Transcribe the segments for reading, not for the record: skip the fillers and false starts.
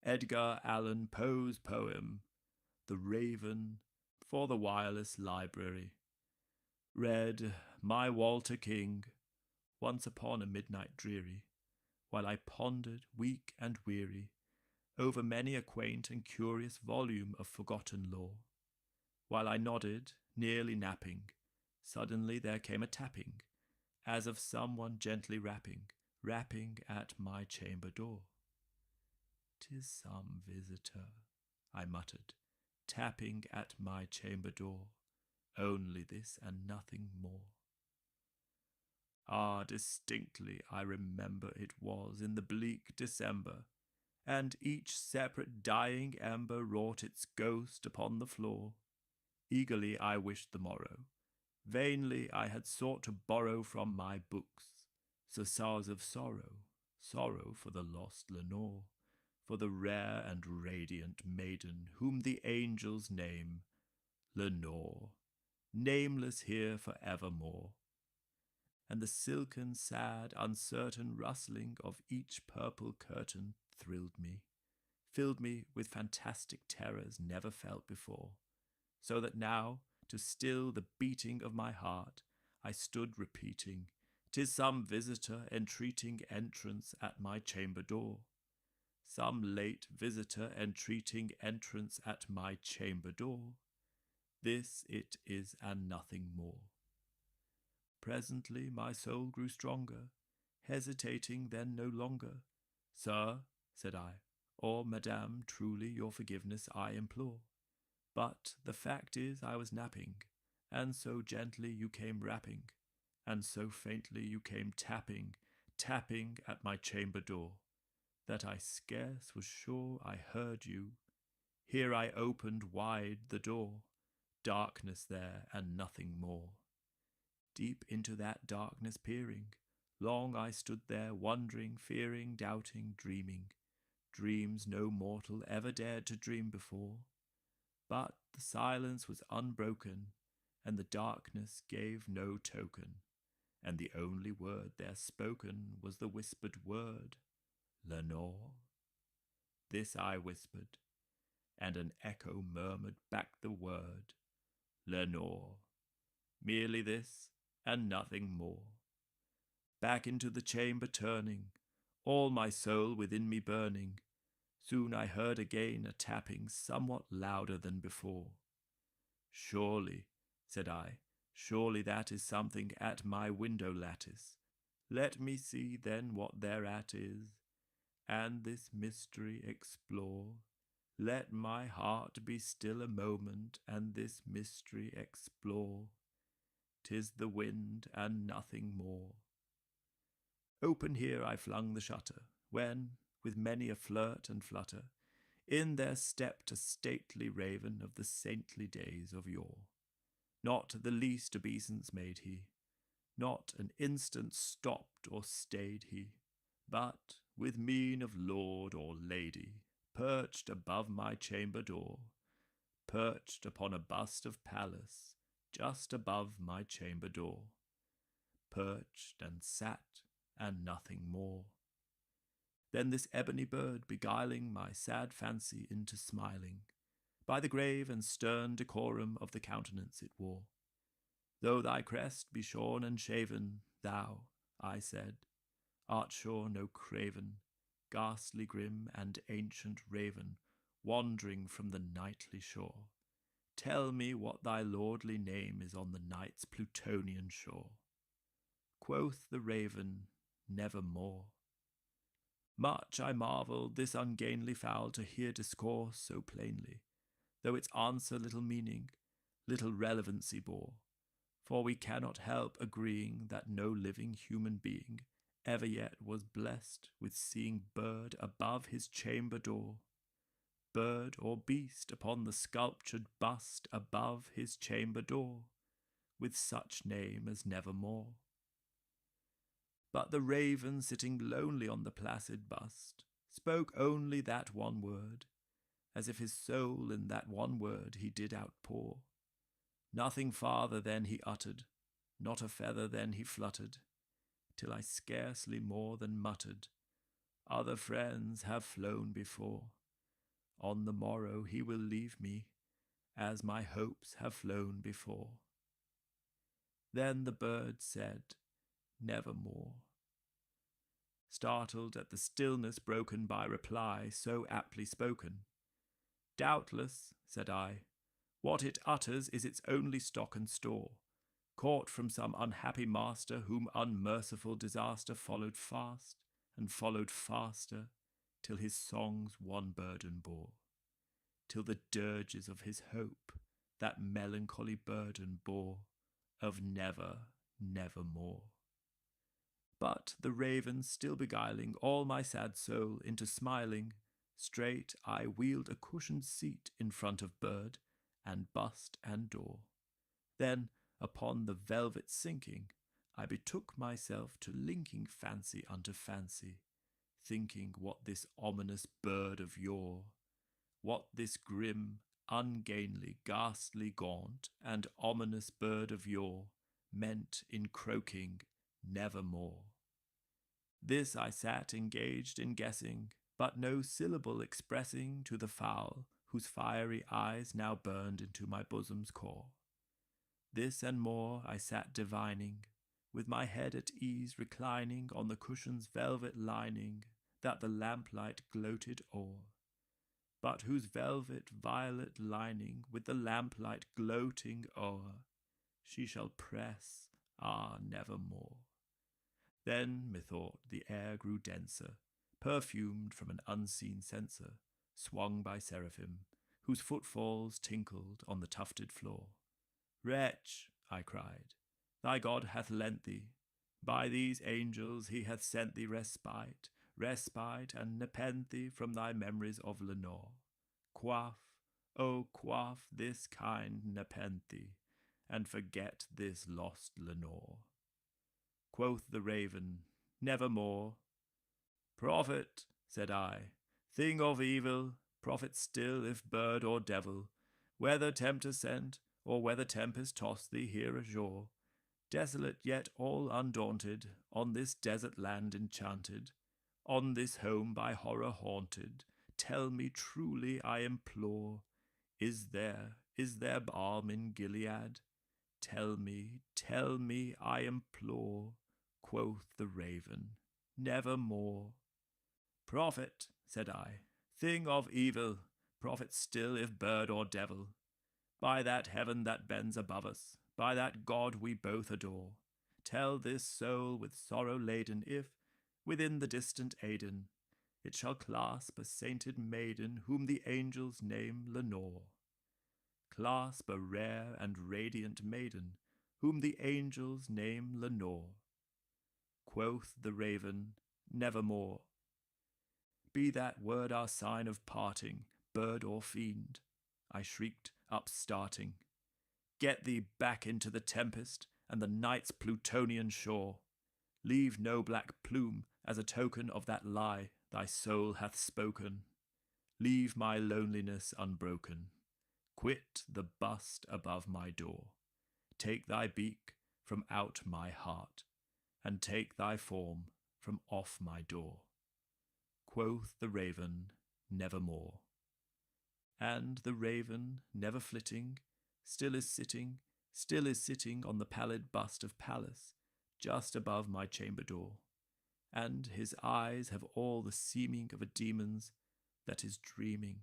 Edgar Allan Poe's poem, The Raven, for the Wireless Library. Read my Walter King, once upon a midnight dreary, while I pondered, weak and weary, over many a quaint and curious volume of forgotten lore. While I nodded, nearly napping, suddenly there came a tapping, as of someone gently rapping at my chamber door. "'Tis some visitor," I muttered, tapping at my chamber door, only this and nothing more. Ah, distinctly I remember it was in the bleak December, and each separate dying ember wrought its ghost upon the floor. Eagerly I wished the morrow. Vainly I had sought to borrow from my books Sasars of sorrow, sorrow for the lost Lenore, for the rare and radiant maiden whom the angels name Lenore, nameless here for evermore. And the silken, sad, uncertain rustling of each purple curtain thrilled me, filled me with fantastic terrors never felt before, so that now, to still the beating of my heart, I stood repeating, "'Tis some visitor entreating entrance at my chamber door. Some late visitor entreating entrance at my chamber door. This it is and nothing more." Presently my soul grew stronger, hesitating then no longer. "Sir," said I, "or Madame, truly your forgiveness I implore. But the fact is I was napping, and so gently you came rapping, and so faintly you came tapping at my chamber door, that I scarce was sure I heard you. Here I opened wide the door, darkness there and nothing more. Deep into that darkness peering, long I stood there wondering, fearing, doubting, dreaming, dreams no mortal ever dared to dream before. But the silence was unbroken, and the darkness gave no token, and the only word there spoken was the whispered word, "Lenore." This I whispered, and an echo murmured back the word, "Lenore." Merely this, and nothing more. Back into the chamber turning, all my soul within me burning, soon I heard again a tapping somewhat louder than before. "Surely," said I, "surely that is something at my window lattice. Let me see then what thereat is, and this mystery explore. Let my heart be still a moment, and this mystery explore. 'Tis the wind and nothing more." Open here I flung the shutter, when, with many a flirt and flutter, in there stepped a stately raven of the saintly days of yore. Not the least obeisance made he, not an instant stopped or stayed he, but, with mien of lord or lady, perched above my chamber door, perched upon a bust of Pallas, just above my chamber door, perched and sat, and nothing more. Then this ebony bird beguiling my sad fancy into smiling, by the grave and stern decorum of the countenance it wore. "Though thy crest be shorn and shaven, thou," I said, "art sure no craven, ghastly grim and ancient raven, wandering from the nightly shore. Tell me what thy lordly name is on the night's Plutonian shore." Quoth the raven, "Nevermore." Much I marvelled this ungainly fowl to hear discourse so plainly, though its answer little meaning, little relevancy bore, for we cannot help agreeing that no living human being ever yet was blessed with seeing bird above his chamber door, bird or beast upon the sculptured bust above his chamber door, with such name as Nevermore. But the raven, sitting lonely on the placid bust, spoke only that one word, as if his soul in that one word he did outpour. Nothing farther then he uttered, not a feather then he fluttered, till I scarcely more than muttered, "Other friends have flown before, On the morrow he will leave me, as my hopes have flown before. Then the bird said, nevermore. Startled at the stillness broken by reply so aptly spoken. Doubtless, said I, what it utters is its only stock and store, caught from some unhappy master whom unmerciful disaster followed fast and followed faster, till his songs one burden bore, till the dirges of his hope that melancholy burden bore of never, nevermore. But the raven still beguiling all my sad soul into smiling, straight I wheeled a cushioned seat in front of bird and bust and door. Then, upon the velvet sinking, I betook myself to linking fancy unto fancy, thinking what this ominous bird of yore, what this grim, ungainly, ghastly, gaunt, and ominous bird of yore meant in croaking nevermore. This I sat engaged in guessing, but no syllable expressing to the fowl, whose fiery eyes now burned into my bosom's core. This and more I sat divining, with my head at ease reclining on the cushion's velvet lining that the lamplight gloated o'er, but whose velvet violet lining with the lamplight gloating o'er she shall press, nevermore. Then, methought, the air grew denser, perfumed from an unseen censer, swung by seraphim, whose footfalls tinkled on the tufted floor. Wretch, I cried, thy God hath lent thee, by these angels he hath sent thee respite, respite and nepenthe from thy memories of Lenore. Quaff, oh quaff this kind nepenthe, and forget this lost Lenore. Quoth the raven, nevermore. Prophet, said I, thing of evil, prophet still if bird or devil, whether tempter sent, or whether tempest tossed thee here ashore, desolate yet all undaunted, on this desert land enchanted, on this home by horror haunted, tell me truly, I implore, is there balm in Gilead? Tell me, I implore, quoth the raven, nevermore. Prophet, said I, thing of evil, prophet still if bird or devil, by that heaven that bends above us, by that God we both adore, tell this soul with sorrow laden if, within the distant Aidenn, it shall clasp a sainted maiden whom the angels name Lenore. Clasp a rare and radiant maiden whom the angels name Lenore. Quoth the raven, nevermore. Be that word our sign of parting, bird or fiend, I shrieked, upstarting. Get thee back into the tempest and the night's Plutonian shore. Leave no black plume as a token of that lie thy soul hath spoken. Leave my loneliness unbroken. Quit the bust above my door. Take thy beak from out my heart, and take thy form from off my door. Quoth the raven, nevermore. And the raven, never flitting, still is sitting on the pallid bust of Pallas, just above my chamber door, and his eyes have all the seeming of a demon's that is dreaming,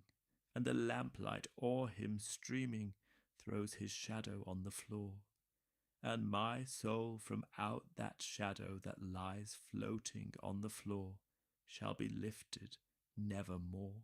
and the lamplight o'er him streaming throws his shadow on the floor, and my soul from out that shadow that lies floating on the floor shall be lifted nevermore.